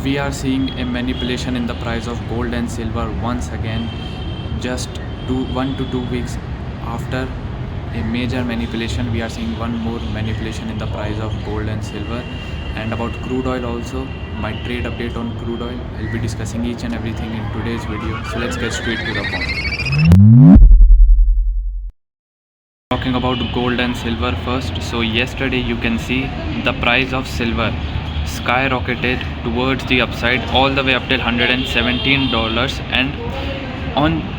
we are seeing a manipulation in the price of gold and silver once again, just 1 to 2 weeks after a major manipulation. We are seeing one more manipulation in the price of gold and silver. And about crude oil also, my trade update on crude oil, I'll be discussing each and everything in today's video. So let's get straight to the point. Talking about gold and silver first. So yesterday you can see the price of silver skyrocketed towards the upside all the way up till $117, and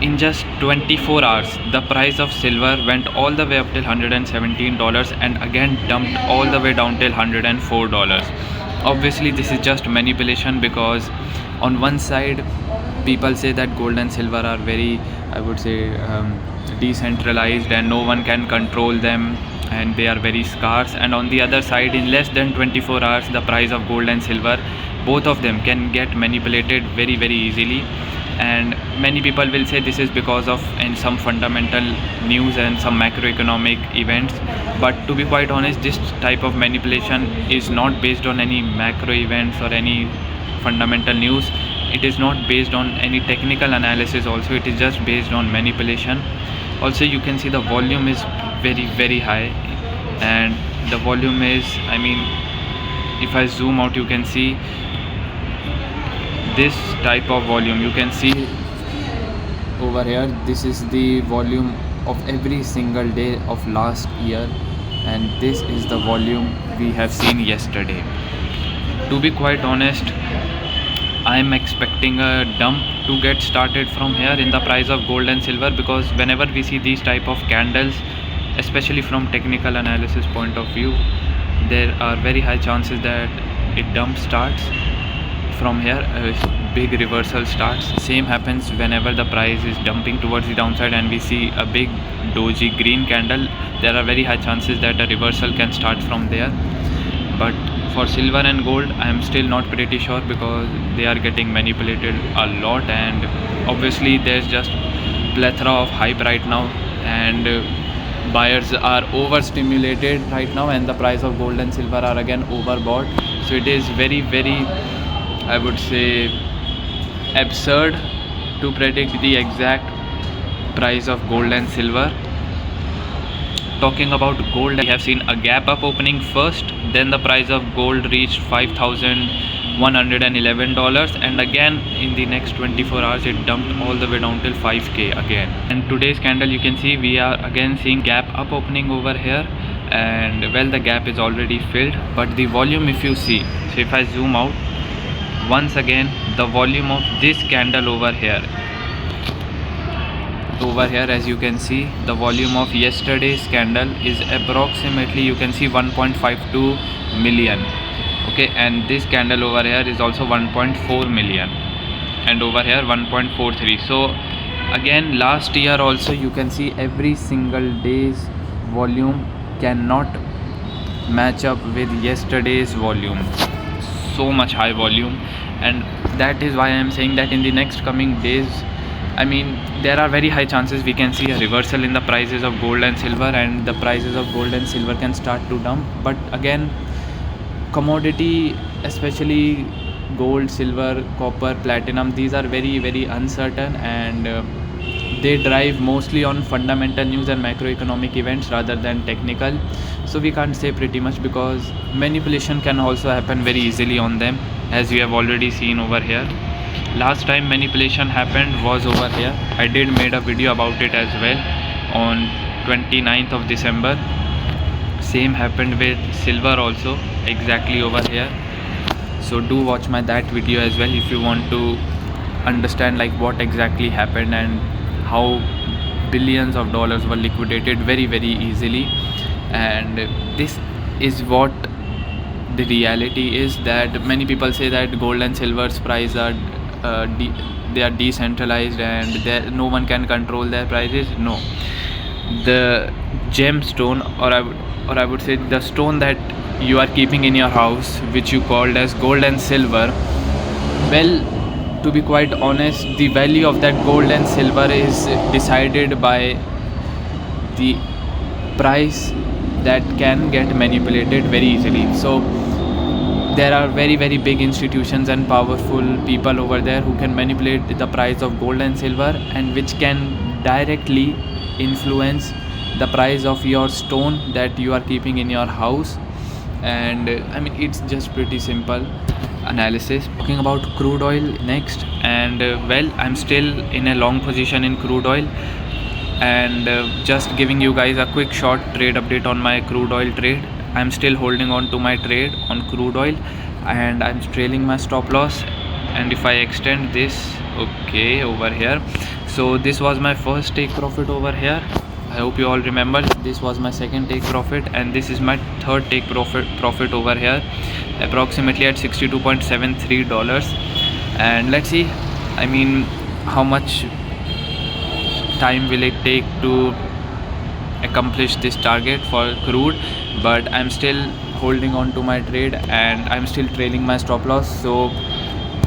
in just 24 hours the price of silver went all the way up till $117 and again dumped all the way down till $104. Obviously this is just manipulation, because on one side people say that gold and silver are very, I would say, decentralized and no one can control them and they are very scarce, and on the other side in less than 24 hours the price of gold and silver, both of them can get manipulated very easily. And many people will say this is because of some fundamental news and some macroeconomic events, but to be quite honest, this type of manipulation is not based on any macro events or any fundamental news. It is not based on any technical analysis also, it is just based on manipulation. Also you can see the volume is very high, and the volume is, I mean, if I zoom out you can see this type of volume. You can see over here, this is the volume of every single day of last year, and this is the volume we have seen yesterday. To be quite honest, I am expecting a dump to get started from here in the price of gold and silver, because whenever we see these type of candles, especially from technical analysis point of view, there are very high chances that a dump starts from here, a big reversal starts. Same happens whenever the price is dumping towards the downside and we see a big doji green candle. There are very high chances that a reversal can start from there. But for silver and gold, I am still not pretty sure, because they are getting manipulated a lot, and obviously there's just plethora of hype right now, and buyers are overstimulated right now, and the price of gold and silver are again overbought. So it is very, I would say, absurd to predict the exact price of gold and silver. Talking about gold, we have seen a gap up opening first, then the price of gold reached $5,111, and again in the next 24 hours it dumped all the way down till 5k again. And today's candle you can see we are again seeing gap up opening over here, and well, the gap is already filled, but the volume, if you see, so if I zoom out once again, the volume of this candle over here, as you can see, the volume of yesterday's candle is approximately, you can see, 1.52 million. Okay, and this candle over here is also 1.4 million, and over here 1.43. so again, last year also you can see every single day's volume cannot match up with yesterday's volume. So much high volume, and that is why I am saying that in the next coming days, I mean, there are very high chances we can see a reversal in the prices of gold and silver, and the prices of gold and silver can start to dump. But again, commodity, especially gold, silver, copper, platinum, these are very uncertain, and they drive mostly on fundamental news and macroeconomic events rather than technical. So we can't say pretty much, because manipulation can also happen very easily on them, as we have already seen over here. Last time manipulation happened was over here. I did made a video about it as well on 29th of December. Same happened with silver also, exactly over here. So do watch that video as well if you want to understand like what exactly happened and how billions of dollars were liquidated very easily. And this is what the reality is, that many people say that gold and silver's price are they are decentralized and no one can control their prices. No, the gemstone, or I would say the stone that you are keeping in your house, which you called as gold and silver, well, to be quite honest, the value of that gold and silver is decided by the price that can get manipulated very easily. So there are very big institutions and powerful people over there who can manipulate the price of gold and silver, and which can directly influence the price of your stone that you are keeping in your house. And I mean, it's just pretty simple analysis. Talking about crude oil next, and well, I'm still in a long position in crude oil, and just giving you guys a quick short trade update on my crude oil trade. I'm still holding on to my trade on crude oil, and I'm trailing my stop loss. And if I extend this, okay, over here, so this was my first take profit over here. I hope you all remember, this was my second take profit, and this is my third take profit over here, approximately at $62.73. And let's see, I mean, how much time will it take to accomplish this target for crude. But I'm still holding on to my trade, and I'm still trailing my stop loss. So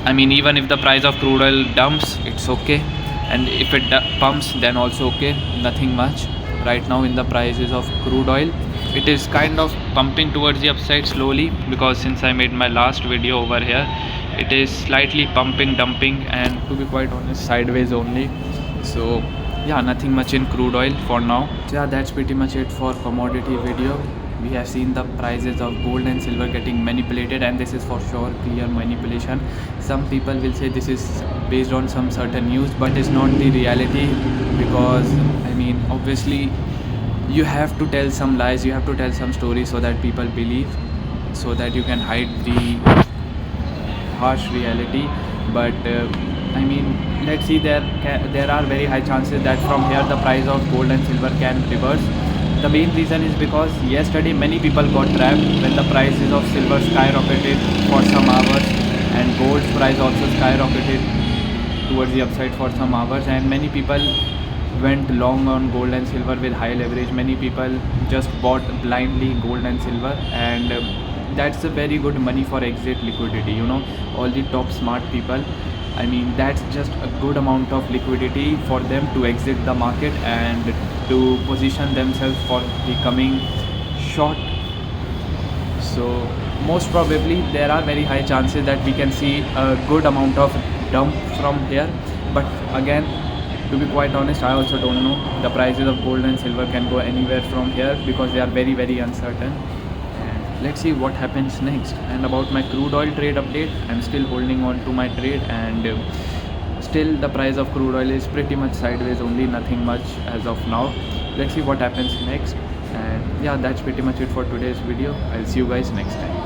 I mean, even if the price of crude oil dumps, it's okay, and if it pumps, then also okay, nothing much right now in the prices of crude oil. It is kind of pumping towards the upside slowly, because since I made my last video over here, it is slightly pumping, dumping, and to be quite honest, sideways only. So yeah, nothing much in crude oil for now. So yeah, that's pretty much it for commodity video. We have seen the prices of gold and silver getting manipulated, and this is for sure clear manipulation. Some people will say this is based on some certain news, but it's not the reality, because I mean, obviously you have to tell some lies, you have to tell some stories so that people believe, so that you can hide the harsh reality. But I mean, let's see, there are very high chances that from here the price of gold and silver can reverse. The main reason is because yesterday many people got trapped when the prices of silver skyrocketed for some hours, and gold's price also skyrocketed towards the upside for some hours, and many people went long on gold and silver with high leverage. Many people just bought blindly gold and silver, and that's a very good money for exit liquidity, you know, all the top smart people. I mean, that's just a good amount of liquidity for them to exit the market and to position themselves for the coming short. So most probably there are very high chances that we can see a good amount of dump from here. But again, to be quite honest, I also don't know. The prices of gold and silver can go anywhere from here, because they are very uncertain. Let's see what happens next. And about my crude oil trade update, I'm still holding on to my trade, and still the price of crude oil is pretty much sideways only, nothing much as of now. Let's see what happens next. And yeah, that's pretty much it for today's video. I'll see you guys next time.